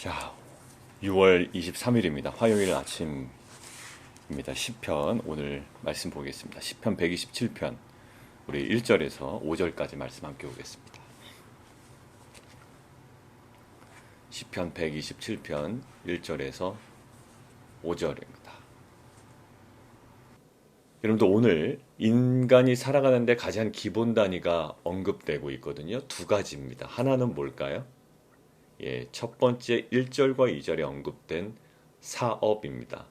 자, 6월 23일입니다. 화요일 아침입니다. 시편 오늘 말씀 보겠습니다. 시편 127편 우리 1절에서 5절까지 말씀 함께 보겠습니다. 시편 127편 1절에서 5절입니다. 여러분들 오늘 인간이 살아가는데 가장 기본 단위가 언급되고 있거든요. 두 가지입니다. 하나는 뭘까요? 첫 번째 1절과 2절에 언급된 사업입니다.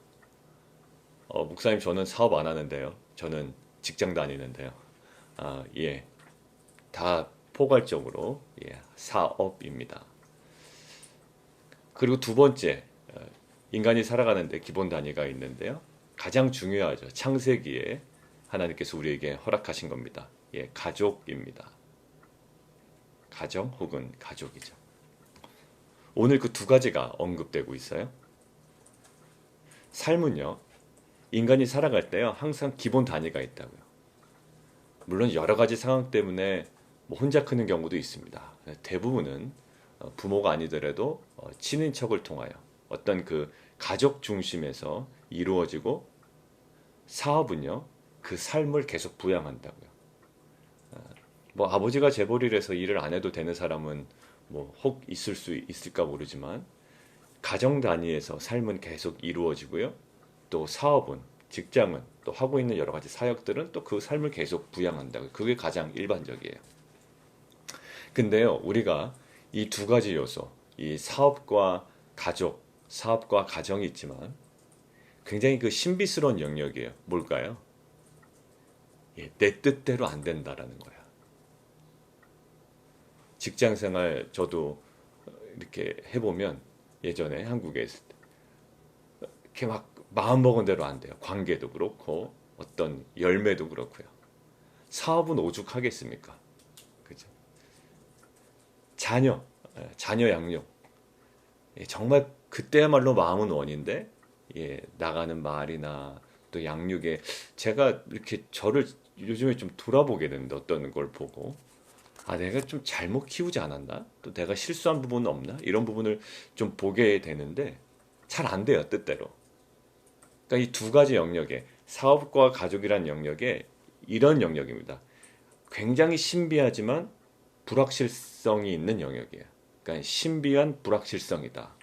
목사님 저는 사업 안 하는데요. 저는 직장 다니는데요. 다 포괄적으로 사업입니다. 그리고 두 번째 인간이 살아가는데 기본 단위가 있는데요. 가장 중요하죠. 창세기에 하나님께서 우리에게 허락하신 겁니다. 가족입니다. 가정 혹은 가족이죠. 오늘 그 두 가지가 언급되고 있어요. 삶은요, 인간이 살아갈 때요, 항상 기본 단위가 있다고요. 물론 여러 가지 상황 때문에 혼자 크는 경우도 있습니다. 대부분은 부모가 아니더라도 친인척을 통하여 어떤 그 가족 중심에서 이루어지고 사업은요, 그 삶을 계속 부양한다고요. 아버지가 재벌이라서 일을 안 해도 되는 사람은 혹 있을 수 있을까 모르지만 가정 단위에서 삶은 계속 이루어지고요. 또 사업은, 직장은, 또 하고 있는 여러 가지 사역들은 또 그 삶을 계속 부양한다고요. 그게 가장 일반적이에요. 근데요, 우리가 이 두 가지 요소, 이 사업과 가족, 사업과 가정이 있지만 굉장히 그 신비스러운 영역이에요. 뭘까요? 내 뜻대로 안 된다라는 거야. 직장 생활 저도 이렇게 해보면 예전에 한국에 있을 때 이렇게 막 마음먹은 대로 안 돼요. 관계도 그렇고 어떤 열매도 그렇고요. 사업은 오죽하겠습니까? 그죠? 자녀 양육. 정말 그때야말로 마음은 원인데 나가는 말이나 또 양육에 제가 이렇게 저를 요즘에 좀 돌아보게 되는데 어떤 걸 보고 내가 좀 잘못 키우지 않았나? 또 내가 실수한 부분은 없나? 이런 부분을 좀 보게 되는데 잘 안 돼요, 뜻대로. 그러니까 이 두 가지 영역에 사업과 가족이란 영역에 이런 영역입니다. 굉장히 신비하지만 불확실성이 있는 영역이에요. 그러니까 신비한 불확실성이다.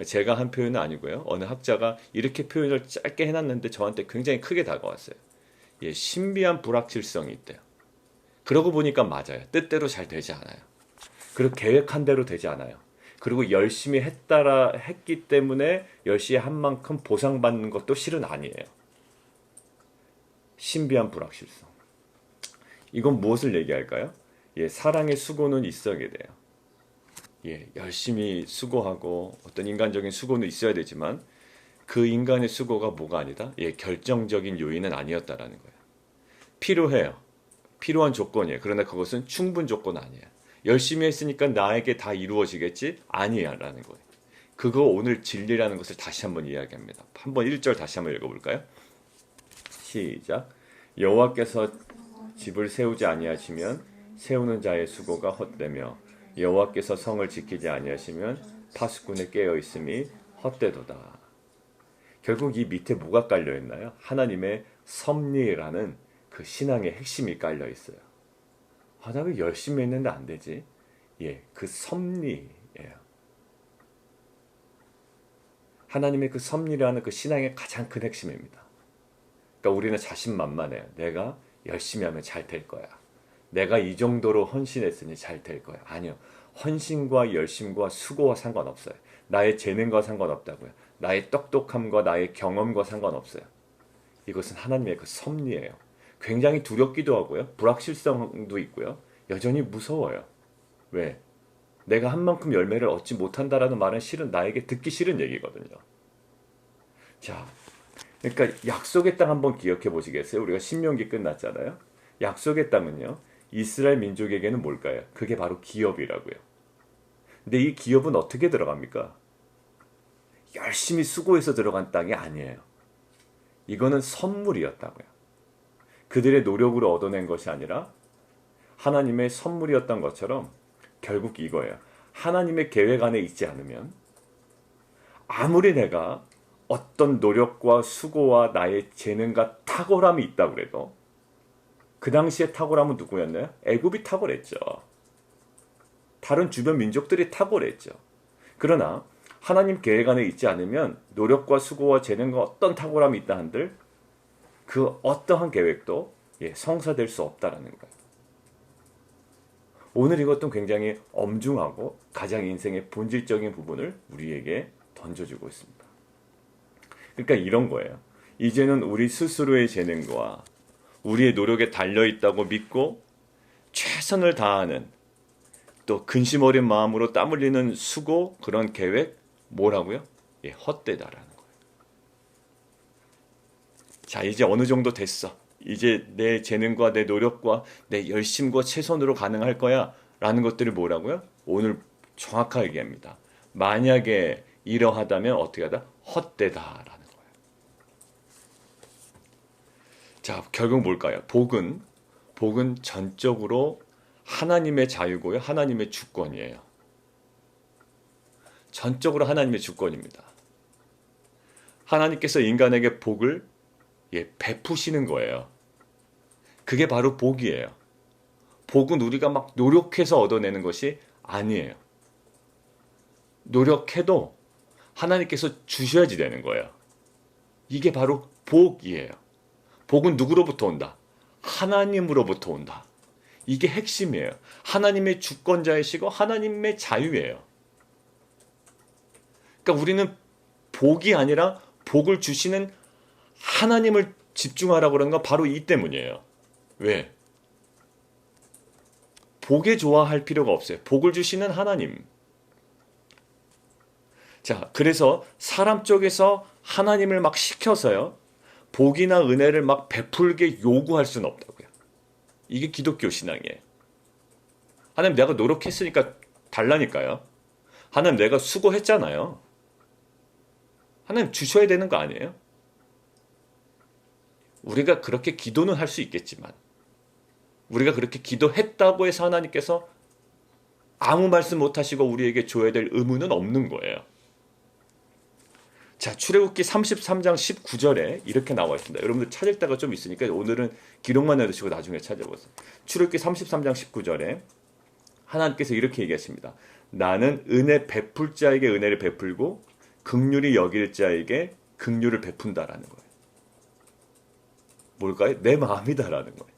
제가 한 표현은 아니고요. 어느 학자가 이렇게 표현을 짧게 해놨는데 저한테 굉장히 크게 다가왔어요. 신비한 불확실성이 있대요. 그러고 보니까 맞아요. 뜻대로 잘 되지 않아요. 그리고 계획한 대로 되지 않아요. 그리고 열심히 했기 때문에 열심히 한 만큼 보상받는 것도 실은 아니에요. 신비한 불확실성. 이건 무엇을 얘기할까요? 사랑의 수고는 있어야 돼요. 열심히 수고하고 어떤 인간적인 수고는 있어야 되지만 그 인간의 수고가 뭐가 아니다? 결정적인 요인은 아니었다라는 거예요. 필요해요. 필요한 조건이에요. 그러나 그것은 충분 조건 아니에요. 열심히 했으니까 나에게 다 이루어지겠지? 아니야 라는 거예요. 그거 오늘 진리라는 것을 다시 한번 이야기합니다. 한번 1절 다시 한번 읽어볼까요? 시작. 여호와께서 집을 세우지 아니하시면 세우는 자의 수고가 헛되며 여호와께서 성을 지키지 아니하시면 파수꾼의 깨어있음이 헛되도다. 결국 이 밑에 뭐가 깔려있나요? 하나님의 섭리라는 그 신앙의 핵심이 깔려 있어요. 나 왜 열심히 했는데 안 되지? 그 섭리예요. 하나님의 그 섭리라는 그 신앙의 가장 큰 핵심입니다. 그러니까 우리는 자신만만해요. 내가 열심히 하면 잘 될 거야. 내가 이 정도로 헌신했으니 잘 될 거야. 아니요. 헌신과 열심과 수고와 상관없어요. 나의 재능과 상관없다고요. 나의 똑똑함과 나의 경험과 상관없어요. 이것은 하나님의 그 섭리예요. 굉장히 두렵기도 하고요. 불확실성도 있고요. 여전히 무서워요. 왜? 내가 한 만큼 열매를 얻지 못한다라는 말은 실은 나에게 듣기 싫은 얘기거든요. 자, 그러니까 약속의 땅 한번 기억해 보시겠어요? 우리가 신명기 끝났잖아요. 약속의 땅은요. 이스라엘 민족에게는 뭘까요? 그게 바로 기업이라고요. 근데 이 기업은 어떻게 들어갑니까? 열심히 수고해서 들어간 땅이 아니에요. 이거는 선물이었다고요. 그들의 노력으로 얻어낸 것이 아니라 하나님의 선물이었던 것처럼 결국 이거예요. 하나님의 계획 안에 있지 않으면 아무리 내가 어떤 노력과 수고와 나의 재능과 탁월함이 있다고 그래도 그 당시에 탁월함은 누구였나요? 애굽이 탁월했죠. 다른 주변 민족들이 탁월했죠. 그러나 하나님 계획 안에 있지 않으면 노력과 수고와 재능과 어떤 탁월함이 있다 한들 그 어떠한 계획도 성사될 수 없다라는 거예요. 오늘 이것도 굉장히 엄중하고 가장 인생의 본질적인 부분을 우리에게 던져주고 있습니다. 그러니까 이런 거예요. 이제는 우리 스스로의 재능과 우리의 노력에 달려있다고 믿고 최선을 다하는 또 근심 어린 마음으로 땀 흘리는 수고 그런 계획 뭐라고요? 헛되다라는 거예요. 자, 이제 어느 정도 됐어. 이제 내 재능과 내 노력과 내 열심과 최선으로 가능할 거야 라는 것들이 뭐라고요? 오늘 정확하게 얘기합니다. 만약에 이러하다면 어떻게 하다? 헛되다라는 거예요. 자, 결국 뭘까요? 복은 전적으로 하나님의 자유고요. 하나님의 주권이에요. 전적으로 하나님의 주권입니다. 하나님께서 인간에게 복을 베푸시는 거예요. 그게 바로 복이에요. 복은 우리가 막 노력해서 얻어내는 것이 아니에요. 노력해도 하나님께서 주셔야지 되는 거예요. 이게 바로 복이에요. 복은 누구로부터 온다? 하나님으로부터 온다. 이게 핵심이에요. 하나님의 주권자이시고 하나님의 자유예요. 그러니까 우리는 복이 아니라 복을 주시는 하나님을 집중하라고 그러는 건 바로 이 때문이에요. 왜? 복에 좋아할 필요가 없어요. 복을 주시는 하나님. 자, 그래서 사람 쪽에서 하나님을 막 시켜서요. 복이나 은혜를 막 베풀게 요구할 수는 없다고요. 이게 기독교 신앙이에요. 하나님 내가 노력했으니까 달라니까요. 하나님 내가 수고했잖아요. 하나님 주셔야 되는 거 아니에요? 우리가 그렇게 기도는 할 수 있겠지만 우리가 그렇게 기도했다고 해서 하나님께서 아무 말씀 못하시고 우리에게 줘야 될 의무는 없는 거예요. 자, 출애굽기 33장 19절에 이렇게 나와 있습니다. 여러분들 찾을 때가 좀 있으니까 오늘은 기록만 해두시고 나중에 찾아보세요. 출애굽기 33장 19절에 하나님께서 이렇게 얘기하십니다. 나는 은혜 베풀 자에게 은혜를 베풀고 긍휼히 여길 자에게 긍휼을 베푼다라는 거예요. 뭘까요? 내 마음이다라는 거예요.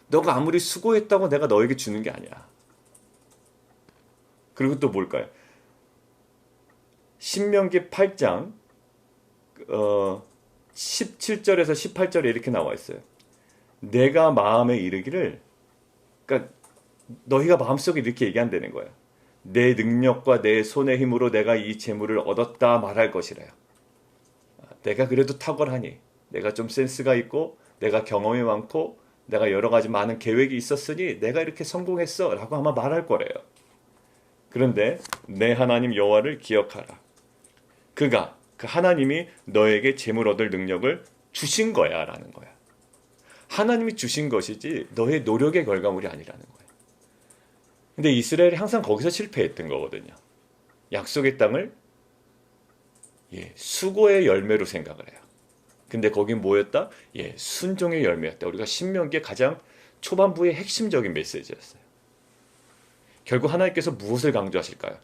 너가 아무리 수고했다고 내가 너에게 주는 게 아니야. 그리고 또 뭘까요? 신명기 8장 17절에서 18절에 이렇게 나와 있어요. 내가 마음에 이르기를, 그러니까 너희가 마음속에 이렇게 얘기한다는 거예요. 내 능력과 내 손의 힘으로 내가 이 재물을 얻었다 말할 것이래요. 내가 그래도 탁월하니, 내가 좀 센스가 있고 내가 경험이 많고 내가 여러 가지 많은 계획이 있었으니 내가 이렇게 성공했어 라고 아마 말할 거래요. 그런데 내 하나님 여호와를 기억하라. 그가, 그 하나님이 너에게 재물 얻을 능력을 주신 거야 라는 거야. 하나님이 주신 것이지 너의 노력의 결과물이 아니라는 거야. 근데 이스라엘이 항상 거기서 실패했던 거거든요. 약속의 땅을 수고의 열매로 생각을 해요. 근데 거긴 뭐였다? 순종의 열매였다. 우리가 신명기의 가장 초반부의 핵심적인 메시지였어요. 결국 하나님께서 무엇을 강조하실까요?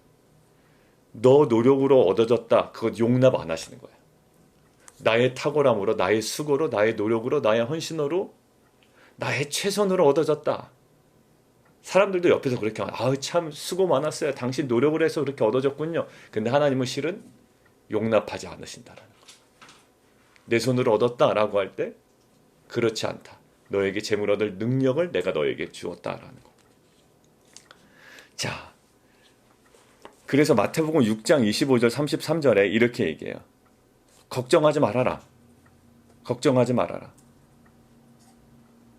너 노력으로 얻어졌다. 그것 용납 안 하시는 거예요. 나의 탁월함으로, 나의 수고로, 나의 노력으로, 나의 헌신으로, 나의 최선으로 얻어졌다. 사람들도 옆에서 그렇게 아우 참 수고 많았어요. 당신 노력을 해서 그렇게 얻어졌군요. 근데 하나님은 실은 용납하지 않으신다라는 거예요. 내 손으로 얻었다라고 할 때 그렇지 않다. 너에게 재물 얻을 능력을 내가 너에게 주었다라는 거. 자, 그래서 마태복음 6장 25절 33절에 이렇게 얘기해요. 걱정하지 말아라. 걱정하지 말아라.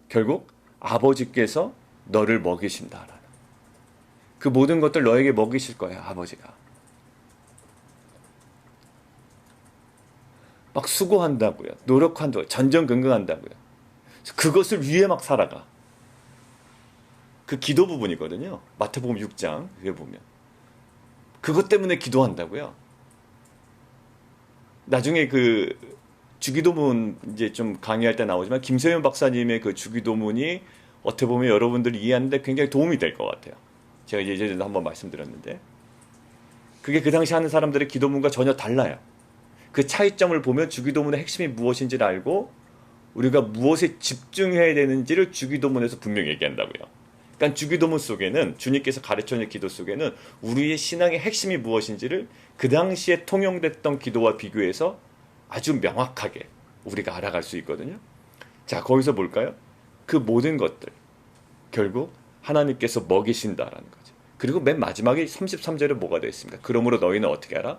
결국 아버지께서 너를 먹이신다라는. 그 모든 것들 너에게 먹이실 거야, 아버지가. 막 수고한다고요. 노력한다고요. 전전긍긍한다고요. 그것을 위해 막 살아가. 그 기도 부분이거든요. 마태복음 6장 위에 보면. 그것 때문에 기도한다고요. 나중에 그 주기도문 이제 좀 강의할 때 나오지만 김세윤 박사님의 그 주기도문이 어떻게 보면 여러분들이 이해하는데 굉장히 도움이 될 것 같아요. 제가 예전에도 한번 말씀드렸는데 그게 그 당시 하는 사람들의 기도문과 전혀 달라요. 그 차이점을 보면 주기도문의 핵심이 무엇인지를 알고 우리가 무엇에 집중해야 되는지를 주기도문에서 분명히 얘기한다고요. 그러니까 주기도문 속에는 주님께서 가르쳐주는 기도 속에는 우리의 신앙의 핵심이 무엇인지를 그 당시에 통용됐던 기도와 비교해서 아주 명확하게 우리가 알아갈 수 있거든요. 자, 거기서 볼까요? 그 모든 것들 결국 하나님께서 먹이신다라는 거죠. 그리고 맨 마지막에 33절에 뭐가 되어 있습니까? 그러므로 너희는 어떻게 하라?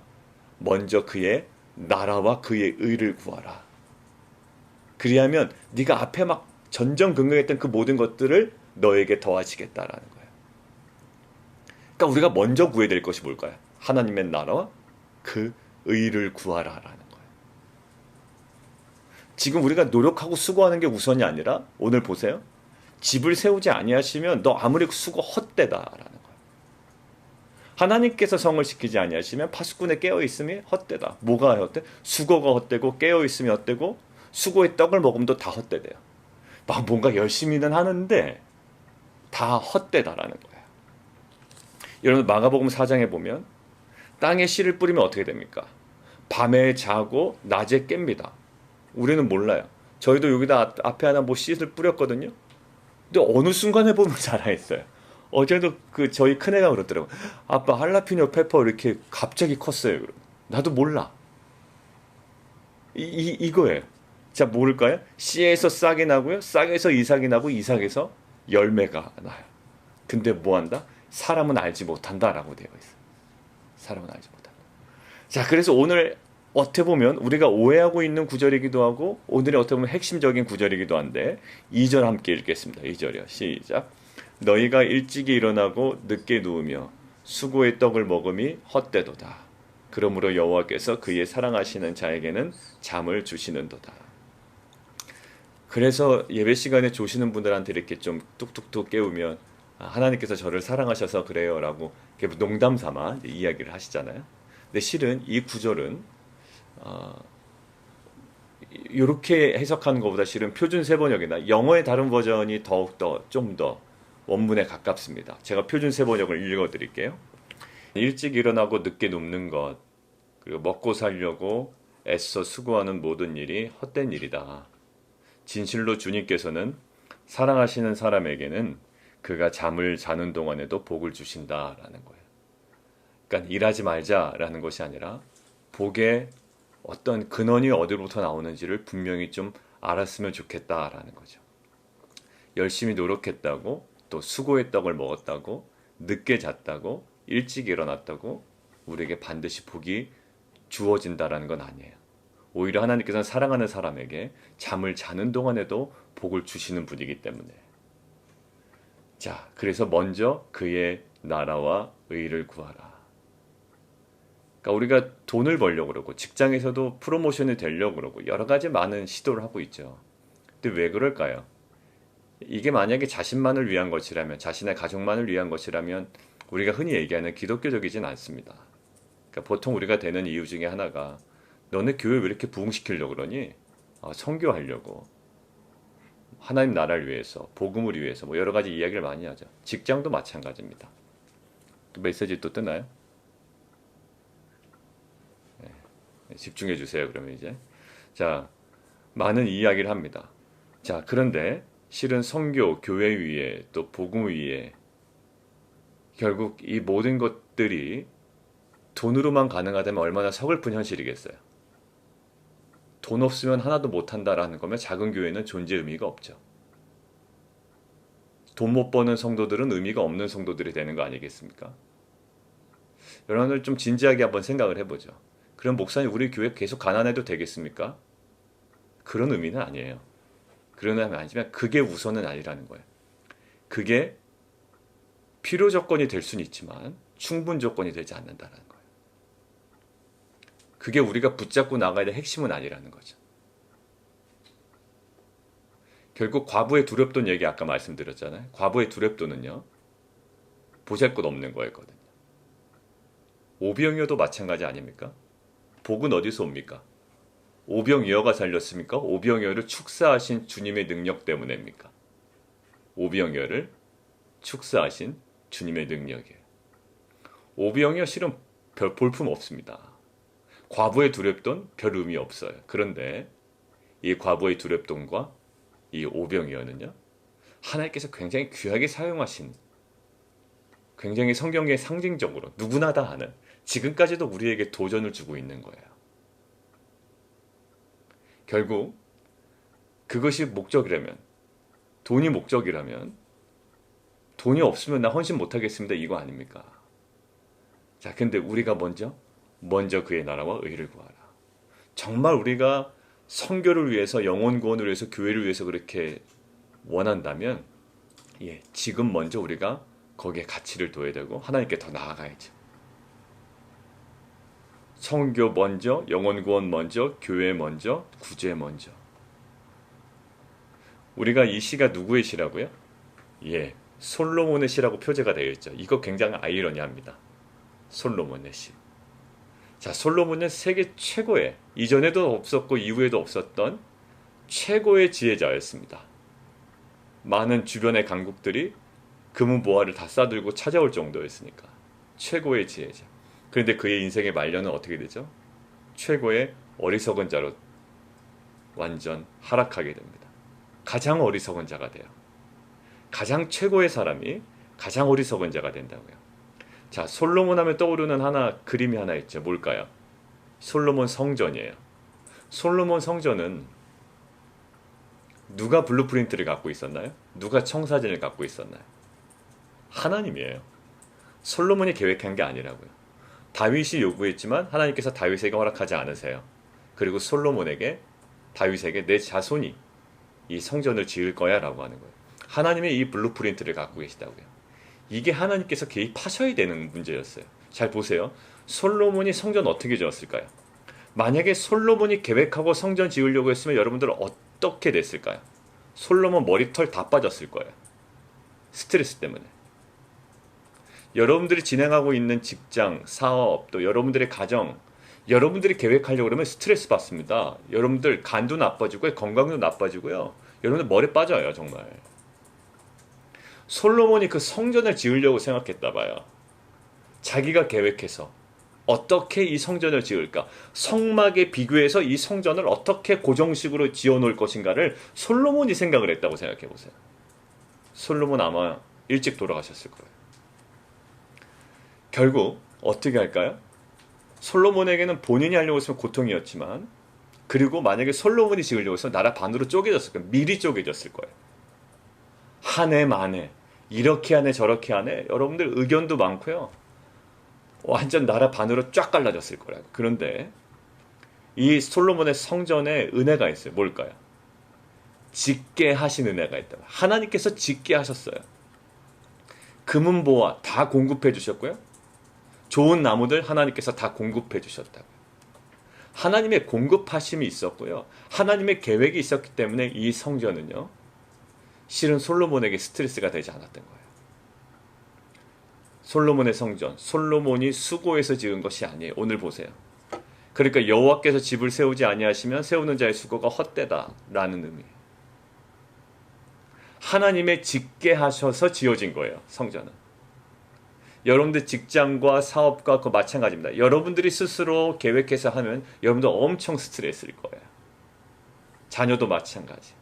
먼저 그의 나라와 그의 의를 구하라. 그리하면 네가 앞에 막 전전긍긍했던 그 모든 것들을 너에게 더하시겠다라는 거예요. 그러니까 우리가 먼저 구해야 될 것이 뭘까요? 하나님의 나라와 그 의를 구하라라는 거예요. 지금 우리가 노력하고 수고하는 게 우선이 아니라 오늘 보세요. 집을 세우지 아니하시면 너 아무리 수고 헛되다라는 거예요. 하나님께서 성을 시키지 아니하시면 파수꾼에 깨어있음이 헛되다. 뭐가 헛돼? 수고가 헛되고 깨어있음이 헛되고 수고의 떡을 먹음도 다 헛되대요. 막 뭔가 열심히는 하는데 다 헛되다라는 거예요. 여러분 마가복음 4장에 보면 땅에 씨를 뿌리면 어떻게 됩니까? 밤에 자고 낮에 깹니다. 우리는 몰라요. 저희도 여기다 앞에 하나 뭐 씨를 뿌렸거든요. 근데 어느 순간에 보면 자라있어요. 어제도 그 저희 큰애가 그러더라고. 아빠 할라피뇨 페퍼 이렇게 갑자기 컸어요. 나도 몰라. 이거예요. 자, 모를까요? 씨에서 싹이 나고요. 싹에서 이삭이 나고 이삭에서 열매가 나요. 근데 뭐 한다? 사람은 알지 못한다라고 되어 있어요. 사람은 알지 못한다. 자, 그래서 오늘 어떻게 보면 우리가 오해하고 있는 구절이기도 하고 오늘의 어떻게 보면 핵심적인 구절이기도 한데 2절 함께 읽겠습니다. 2절이요. 시작. 너희가 일찍이 일어나고 늦게 누우며 수고의 떡을 먹음이 헛되도다. 그러므로 여호와께서 그의 사랑하시는 자에게는 잠을 주시는도다. 그래서 예배 시간에 조시는 분들한테 이렇게 좀 뚝뚝뚝 깨우면 하나님께서 저를 사랑하셔서 그래요 라고 농담 삼아 이야기를 하시잖아요. 근데 실은 이 구절은 이렇게 해석하는 것보다 실은 표준 세번역이나 영어의 다른 버전이 더욱더 좀 더 원문에 가깝습니다. 제가 표준 세번역을 읽어드릴게요. 일찍 일어나고 늦게 눕는 것, 그리고 먹고 살려고 애써 수고하는 모든 일이 헛된 일이다. 진실로 주님께서는 사랑하시는 사람에게는 그가 잠을 자는 동안에도 복을 주신다라는 거예요. 그러니까 일하지 말자라는 것이 아니라 복의 어떤 근원이 어디로부터 나오는지를 분명히 좀 알았으면 좋겠다라는 거죠. 열심히 노력했다고 또 수고의 떡을 먹었다고 늦게 잤다고 일찍 일어났다고 우리에게 반드시 복이 주어진다라는 건 아니에요. 오히려 하나님께서는 사랑하는 사람에게 잠을 자는 동안에도 복을 주시는 분이기 때문에. 자, 그래서 먼저 그의 나라와 의를 구하라. 그러니까 우리가 돈을 벌려고 그러고 직장에서도 프로모션이 되려고 그러고 여러 가지 많은 시도를 하고 있죠. 근데 왜 그럴까요? 이게 만약에 자신만을 위한 것이라면, 자신의 가족만을 위한 것이라면 우리가 흔히 얘기하는 기독교적이진 않습니다. 그러니까 보통 우리가 되는 이유 중에 하나가 너네 교회 왜 이렇게 부흥시키려고 그러니? 선교하려고. 하나님 나라를 위해서, 복음을 위해서 뭐 여러 가지 이야기를 많이 하죠. 직장도 마찬가지입니다. 메시지 또 뜨나요? 네, 집중해 주세요. 그러면 이제 자, 많은 이야기를 합니다. 자, 그런데 실은 선교, 교회 위에 또 복음 위에 결국 이 모든 것들이 돈으로만 가능하다면 얼마나 서글픈 현실이겠어요. 돈 없으면 하나도 못한다라는 거면 작은 교회는 존재 의미가 없죠. 돈 못 버는 성도들은 의미가 없는 성도들이 되는 거 아니겠습니까? 여러분들 좀 진지하게 한번 생각을 해보죠. 그럼 목사님 우리 교회 계속 가난해도 되겠습니까? 그런 의미는 아니에요. 그런 의미는 아니지만 그게 우선은 아니라는 거예요. 그게 필요 조건이 될 수는 있지만 충분 조건이 되지 않는다는 거예요. 그게 우리가 붙잡고 나가야 될 핵심은 아니라는 거죠. 결국 과부의 두렵돈 얘기 아까 말씀드렸잖아요. 과부의 두렵돈은요. 보잘것없는 거였거든요. 오병이어도 마찬가지 아닙니까? 복은 어디서 옵니까? 오병이어가 살렸습니까? 오병이어를 축사하신 주님의 능력 때문입니까? 오병이어를 축사하신 주님의 능력이에요. 오병이어 실은 별 볼품 없습니다. 과부의 두렵돈 별 의미 없어요. 그런데 이 과부의 두렵돈과 이 오병이어는요, 하나님께서 굉장히 귀하게 사용하신, 굉장히 성경의 상징적으로 누구나 다 아는, 지금까지도 우리에게 도전을 주고 있는 거예요. 결국 그것이 목적이라면, 돈이 목적이라면, 돈이 없으면 나 헌신 못하겠습니다, 이거 아닙니까? 자, 근데 우리가 먼저 그의 나라와 의를 구하라. 정말 우리가 선교를 위해서, 영혼 구원을 위해서, 교회를 위해서 그렇게 원한다면, 지금 먼저 우리가 거기에 가치를 둬야 되고 하나님께 더 나아가야죠. 선교 먼저, 영혼 구원 먼저, 교회 먼저, 구제 먼저. 우리가 이 시가 누구의 시라고요? 솔로몬의 시라고 표제가 되어 있죠. 이거 굉장히 아이러니합니다. 솔로몬의 시. 자, 솔로몬은 세계 최고의, 이전에도 없었고 이후에도 없었던 최고의 지혜자였습니다. 많은 주변의 강국들이 금은보화를 다 싸들고 찾아올 정도였으니까 최고의 지혜자. 그런데 그의 인생의 말년은 어떻게 되죠? 최고의 어리석은 자로 완전 하락하게 됩니다. 가장 어리석은 자가 돼요. 가장 최고의 사람이 가장 어리석은 자가 된다고요. 자, 솔로몬 하면 떠오르는 그림이 하나 있죠. 뭘까요? 솔로몬 성전이에요. 솔로몬 성전은 누가 블루프린트를 갖고 있었나요? 누가 청사진을 갖고 있었나요? 하나님이에요. 솔로몬이 계획한 게 아니라고요. 다윗이 요구했지만 하나님께서 다윗에게 허락하지 않으세요. 그리고 솔로몬에게, 다윗에게 내 자손이 이 성전을 지을 거야 라고 하는 거예요. 하나님의 이 블루프린트를 갖고 계시다고요. 이게 하나님께서 개입하셔야 되는 문제였어요. 잘 보세요. 솔로몬이 성전 어떻게 지었을까요? 만약에 솔로몬이 계획하고 성전 지으려고 했으면 여러분들은 어떻게 됐을까요? 솔로몬 머리털 다 빠졌을 거예요. 스트레스 때문에. 여러분들이 진행하고 있는 직장, 사업, 또 여러분들의 가정, 여러분들이 계획하려고 그러면 스트레스 받습니다. 여러분들 간도 나빠지고요, 건강도 나빠지고요. 여러분들 머리 빠져요, 정말. 솔로몬이 그 성전을 지으려고 생각했다 봐요. 자기가 계획해서 어떻게 이 성전을 지을까? 성막에 비교해서 이 성전을 어떻게 고정식으로 지어놓을 것인가를 솔로몬이 생각을 했다고 생각해 보세요. 솔로몬 아마 일찍 돌아가셨을 거예요. 결국 어떻게 할까요? 솔로몬에게는 본인이 하려고 했으면 고통이었지만, 그리고 만약에 솔로몬이 지으려고 했으면 나라 반으로 쪼개졌을 거예요. 미리 쪼개졌을 거예요. 한 해 만에 이렇게 하네 저렇게 하네, 여러분들 의견도 많고요. 완전 나라 반으로 쫙 갈라졌을 거라고. 그런데 이 솔로몬의 성전에 은혜가 있어요. 뭘까요? 짓게 하신 은혜가 있다. 하나님께서 짓게 하셨어요. 금은보화 다 공급해 주셨고요. 좋은 나무들 하나님께서 다 공급해 주셨다고. 하나님의 공급하심이 있었고요. 하나님의 계획이 있었기 때문에 이 성전은요, 실은 솔로몬에게 스트레스가 되지 않았던 거예요. 솔로몬의 성전, 솔로몬이 수고해서 지은 것이 아니에요. 오늘 보세요. 그러니까 여호와께서 집을 세우지 아니하시면 세우는 자의 수고가 헛되다라는 의미예요. 하나님의 짓게 하셔서 지어진 거예요, 성전은. 여러분들 직장과 사업과 그 마찬가지입니다. 여러분들이 스스로 계획해서 하면 여러분들 엄청 스트레스일 거예요. 자녀도 마찬가지.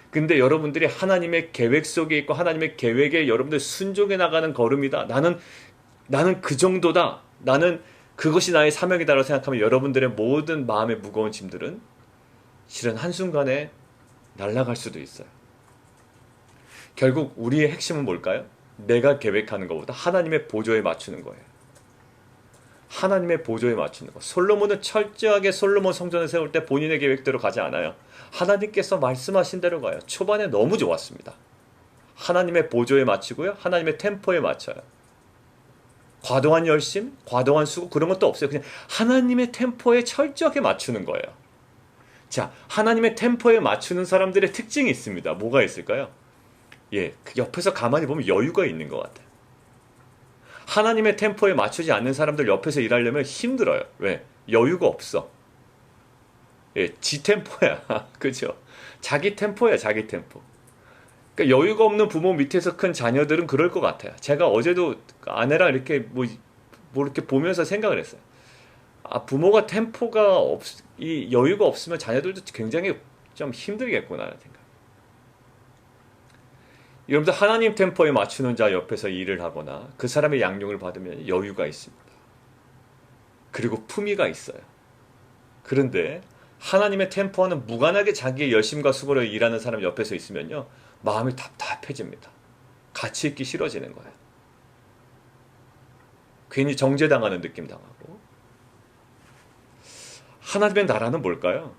근데 여러분들이 하나님의 계획 속에 있고 하나님의 계획에 여러분들 순종해 나가는 걸음이다. 나는 그 정도다. 나는 그것이 나의 사명이다라고 생각하면 여러분들의 모든 마음의 무거운 짐들은 실은 한순간에 날아갈 수도 있어요. 결국 우리의 핵심은 뭘까요? 내가 계획하는 것보다 하나님의 보조에 맞추는 거예요. 하나님의 보조에 맞추는 거. 솔로몬은 철저하게 솔로몬 성전을 세울 때 본인의 계획대로 가지 않아요. 하나님께서 말씀하신 대로 가요. 초반에 너무 좋았습니다. 하나님의 보조에 맞추고요. 하나님의 템포에 맞춰요. 과도한 열심, 과도한 수고 그런 것도 없어요. 그냥 하나님의 템포에 철저하게 맞추는 거예요. 자, 하나님의 템포에 맞추는 사람들의 특징이 있습니다. 뭐가 있을까요? 그 옆에서 가만히 보면 여유가 있는 것 같아요. 하나님의 템포에 맞추지 않는 사람들 옆에서 일하려면 힘들어요. 왜? 여유가 없어. 예, 지 템포야. 그죠? 자기 템포야, 자기 템포. 그러니까 여유가 없는 부모 밑에서 큰 자녀들은 그럴 것 같아요. 제가 어제도 아내랑 이렇게 뭐 이렇게 보면서 생각을 했어요. 아, 부모가 템포가 이 여유가 없으면 자녀들도 굉장히 좀 힘들겠구나라는 생각. 여러분들 하나님 템포에 맞추는 자 옆에서 일을 하거나 그 사람의 양육을 받으면 여유가 있습니다. 그리고 품위가 있어요. 그런데 하나님의 템포와는 무관하게 자기의 열심과 수고로 일하는 사람 옆에서 있으면요, 마음이 답답해집니다. 같이 있기 싫어지는 거예요. 괜히 정죄당하는 느낌 당하고. 하나님의 나라는 뭘까요?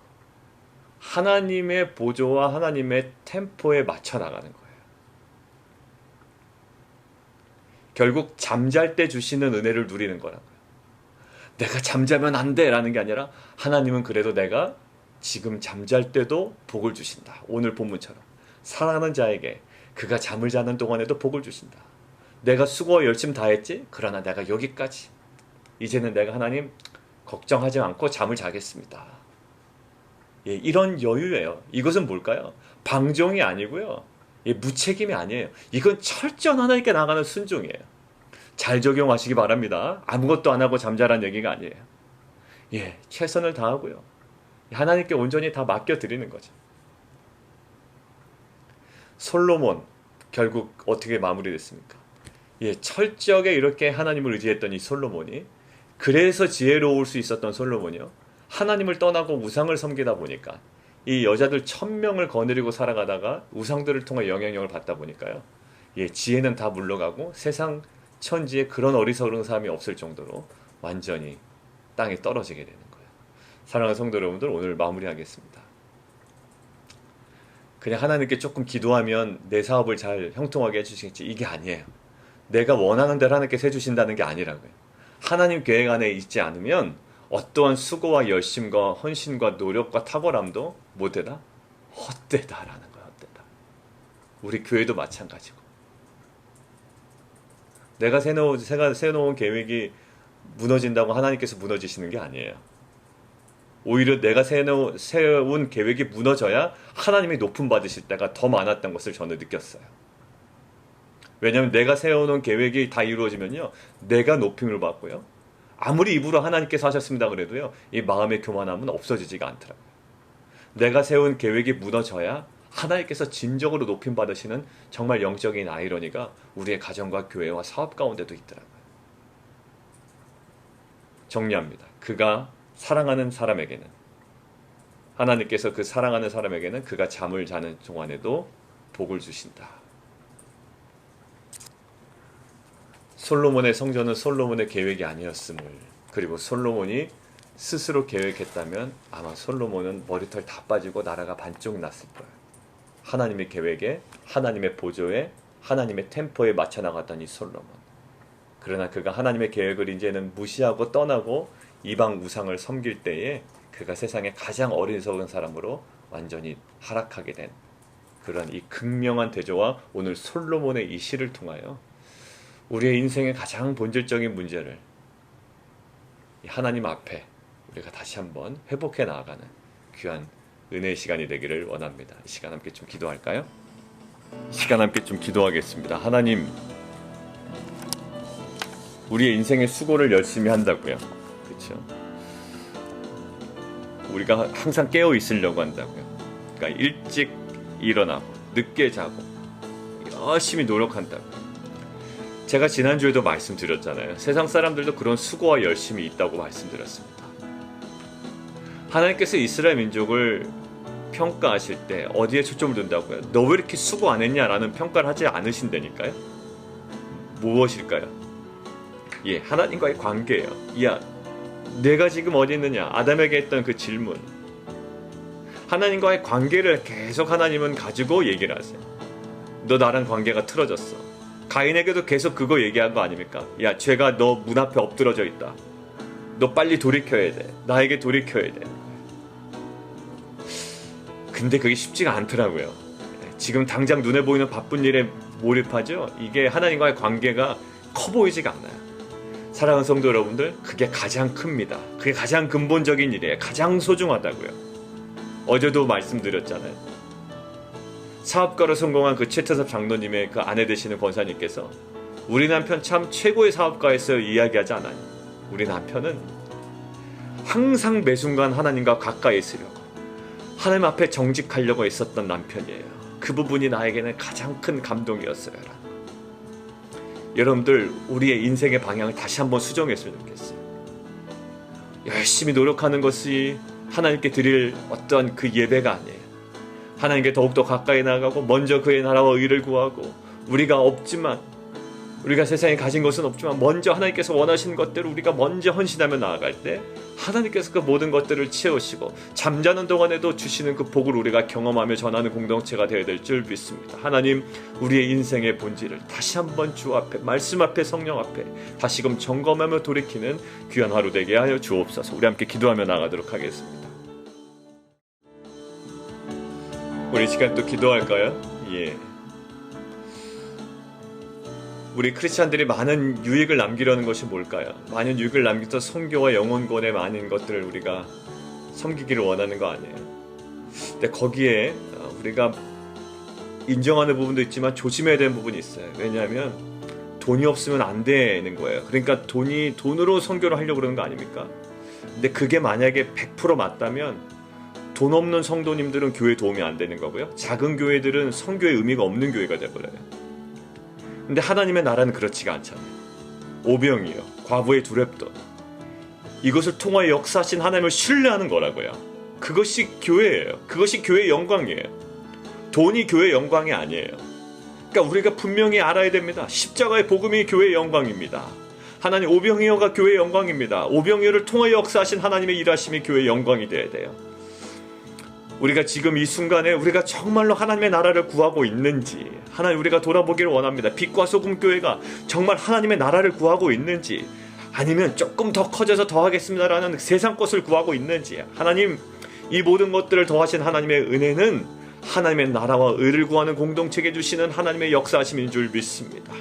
하나님의 보조와 하나님의 템포에 맞춰 나가는 거예요. 결국 잠잘 때 주시는 은혜를 누리는 거라고요. 내가 잠자면 안 돼 라는 게 아니라 하나님은 그래도 내가 지금 잠잘 때도 복을 주신다. 오늘 본문처럼 사랑하는 자에게 그가 잠을 자는 동안에도 복을 주신다. 내가 수고와 열심 다했지? 그러나 내가 여기까지. 이제는 내가 하나님 걱정하지 않고 잠을 자겠습니다. 예, 이런 여유예요. 이것은 뭘까요? 방종이 아니고요. 예, 무책임이 아니에요. 이건 철저한 하나님께 나가는 순종이에요. 잘 적용하시기 바랍니다. 아무것도 안 하고 잠자란 얘기가 아니에요. 예, 최선을 다하고요. 하나님께 온전히 다 맡겨드리는 거죠. 솔로몬 결국 어떻게 마무리됐습니까? 예, 철저하게 이렇게 하나님을 의지했던 이 솔로몬이, 그래서 지혜로울 수 있었던 솔로몬이요, 하나님을 떠나고 우상을 섬기다 보니까 이 여자들 1000명을 거느리고 살아가다가 우상들을 통해 영향력을 받다 보니까요, 예, 지혜는 다 물러가고 세상 천지에 그런 어리석은 사람이 없을 정도로 완전히 땅에 떨어지게 되는 거예요. 사랑하는 성도 여러분들, 오늘 마무리하겠습니다. 그냥 하나님께 조금 기도하면 내 사업을 잘 형통하게 해주시겠지, 이게 아니에요. 내가 원하는 대로 하나님께서 해주신다는 게 아니라고요. 하나님 계획 안에 있지 않으면 어떠한 수고와 열심과 헌신과 노력과 탁월함도 못되다? 헛되다라는 거야, 헛되다. 우리 교회도 마찬가지고. 내가 세워놓은 계획이 무너진다고 하나님께서 무너지시는 게 아니에요. 오히려 내가 세운 계획이 무너져야 하나님이 높임 받으실 때가 더 많았던 것을 저는 느꼈어요. 왜냐하면 내가 세워놓은 계획이 다 이루어지면요, 내가 높임을 받고요, 아무리 입으로 하나님께서 하셨습니다 그래도요, 이 마음의 교만함은 없어지지가 않더라고요. 내가 세운 계획이 무너져야 하나님께서 진정으로 높임 받으시는 정말 영적인 아이러니가 우리의 가정과 교회와 사업 가운데도 있더라고요. 정리합니다. 그가 사랑하는 사람에게는, 하나님께서 그 사랑하는 사람에게는 그가 잠을 자는 동안에도 복을 주신다. 솔로몬의 성전은 솔로몬의 계획이 아니었음을, 그리고 솔로몬이 스스로 계획했다면 아마 솔로몬은 머리털 다 빠지고 나라가 반쪽 났을 거예요. 하나님의 계획에, 하나님의 보조에, 하나님의 템포에 맞춰 나갔던 이 솔로몬. 그러나 그가 하나님의 계획을 이제는 무시하고 떠나고 이방 우상을 섬길 때에 그가 세상에 가장 어리석은 사람으로 완전히 하락하게 된 그런 이 극명한 대조와 오늘 솔로몬의 이 시를 통하여 우리의 인생의 가장 본질적인 문제를 하나님 앞에 우리가 다시 한번 회복해 나아가는 귀한 은혜의 시간이 되기를 원합니다. 이 시간 함께 좀 기도할까요? 이 시간 함께 좀 기도하겠습니다. 하나님, 우리의 인생의 수고를 열심히 한다고요. 그렇죠? 우리가 항상 깨어 있으려고 한다고요. 그러니까 일찍 일어나고 늦게 자고 열심히 노력한다고요. 제가 지난주에도 말씀드렸잖아요. 세상 사람들도 그런 수고와 열심이 있다고 말씀드렸습니다. 하나님께서 이스라엘 민족을 평가하실 때 어디에 초점을 둔다고요? 너 왜 이렇게 수고 안 했냐라는 평가를 하지 않으신다니까요. 무엇일까요? 예, 하나님과의 관계예요. 야, 내가 지금 어디 있느냐? 아담에게 했던 그 질문. 하나님과의 관계를 계속 하나님은 가지고 얘기를 하세요. 너 나랑 관계가 틀어졌어. 가인에게도 계속 그거 얘기한 거 아닙니까? 야, 죄가 너 문 앞에 엎드러져 있다. 너 빨리 돌이켜야 돼. 나에게 돌이켜야 돼. 근데 그게 쉽지가 않더라고요. 지금 당장 눈에 보이는 바쁜 일에 몰입하죠. 이게 하나님과의 관계가 커 보이지가 않아요. 사랑하는 성도 여러분들, 그게 가장 큽니다. 그게 가장 근본적인 일이에요. 가장 소중하다고요. 어제도 말씀드렸잖아요. 사업가로 성공한 그 최태섭 장로님의 그 아내 되시는 권사님께서 우리 남편 참 최고의 사업가였어요 이야기하지 않아요. 우리 남편은 항상 매 순간 하나님과 가까이 있으려고 하나님 앞에 정직하려고 했었던 남편이에요. 그 부분이 나에게는 가장 큰 감동이었어요. 여러분들 우리의 인생의 방향을 다시 한번 수정했으면 좋겠어요. 열심히 노력하는 것이 하나님께 드릴 어떤 그 예배가 아니에요. 하나님께 더욱더 가까이 나가고 먼저 그의 나라와 의를 구하고 우리가 세상에 가진 것은 없지만 먼저 하나님께서 원하시는 것들을 우리가 먼저 헌신하며 나아갈 때 하나님께서 그 모든 것들을 채우시고 잠자는 동안에도 주시는 그 복을 우리가 경험하며 전하는 공동체가 되어야 될 줄 믿습니다. 하나님 우리의 인생의 본질을 다시 한번 주 앞에 말씀 앞에 성령 앞에 다시금 점검하며 돌이키는 귀한 하루 되게 하여 주옵소서. 우리 함께 기도하며 나가도록 하겠습니다. 우리 시간 또 기도할까요? 예. 우리 크리스찬들이 많은 유익을 남기려는 것이 뭘까요? 많은 유익을 남겨서 선교와 영혼권의 많은 것들을 우리가 섬기기를 원하는 거 아니에요. 근데 거기에 우리가 인정하는 부분도 있지만 조심해야 되는 부분이 있어요. 왜냐하면 돈이 없으면 안 되는 거예요. 그러니까 돈으로 선교를 하려고 그러는 거 아닙니까? 근데 그게 만약에 100% 맞다면 돈 없는 성도님들은 교회 도움이 안 되는 거고요. 작은 교회들은 선교의 의미가 없는 교회가 돼버려요. 근데 하나님의 나라는 그렇지가 않잖아요. 오병이요, 과부의 두 렙돈, 이것을 통하여 역사하신 하나님을 신뢰하는 거라고요. 그것이 교회예요. 그것이 교회의 영광이에요. 돈이 교회의 영광이 아니에요. 그러니까 우리가 분명히 알아야 됩니다. 십자가의 복음이 교회의 영광입니다. 하나님 오병이어가 교회의 영광입니다. 오병이어를 통하여 역사하신 하나님의 일하심이 교회의 영광이 되어야 돼요. 우리가 지금 이 순간에 우리가 정말로 하나님의 나라를 구하고 있는지 하나님 우리가 돌아보기를 원합니다. 빛과 소금 교회가 정말 하나님의 나라를 구하고 있는지 아니면 조금 더 커져서 더 하겠습니다라는 세상 것을 구하고 있는지 하나님 이 모든 것들을 더하신 하나님의 은혜는 하나님의 나라와 의를 구하는 공동체에 주시는 하나님의 역사하심인 줄 믿습니다.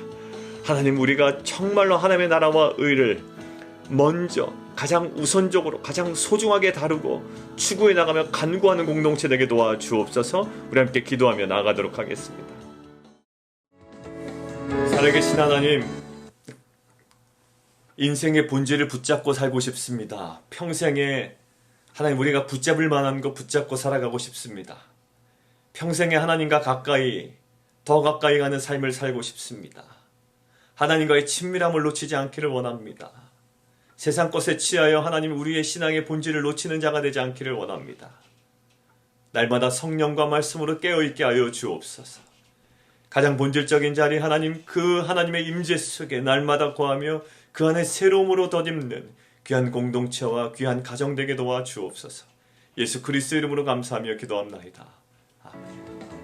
하나님 우리가 정말로 하나님의 나라와 의를 먼저 가장 우선적으로 가장 소중하게 다루고 추구해 나가며 간구하는 공동체 되게 도와주옵소서. 우리 함께 기도하며 나아가도록 하겠습니다. 살아계신 하나님, 인생의 본질을 붙잡고 살고 싶습니다. 평생에 하나님 우리가 붙잡을 만한 거 붙잡고 살아가고 싶습니다. 평생에 하나님과 가까이 더 가까이 가는 삶을 살고 싶습니다. 하나님과의 친밀함을 놓치지 않기를 원합니다. 세상 것에 취하여 하나님 우리의 신앙의 본질을 놓치는 자가 되지 않기를 원합니다. 날마다 성령과 말씀으로 깨어있게 하여 주옵소서. 가장 본질적인 자리 하나님 그 하나님의 임재 속에 날마다 거하며 그 안에 새로움으로 덧입는 귀한 공동체와 귀한 가정 되게 도와주옵소서. 예수 그리스도 이름으로 감사하며 기도합나이다. 아멘.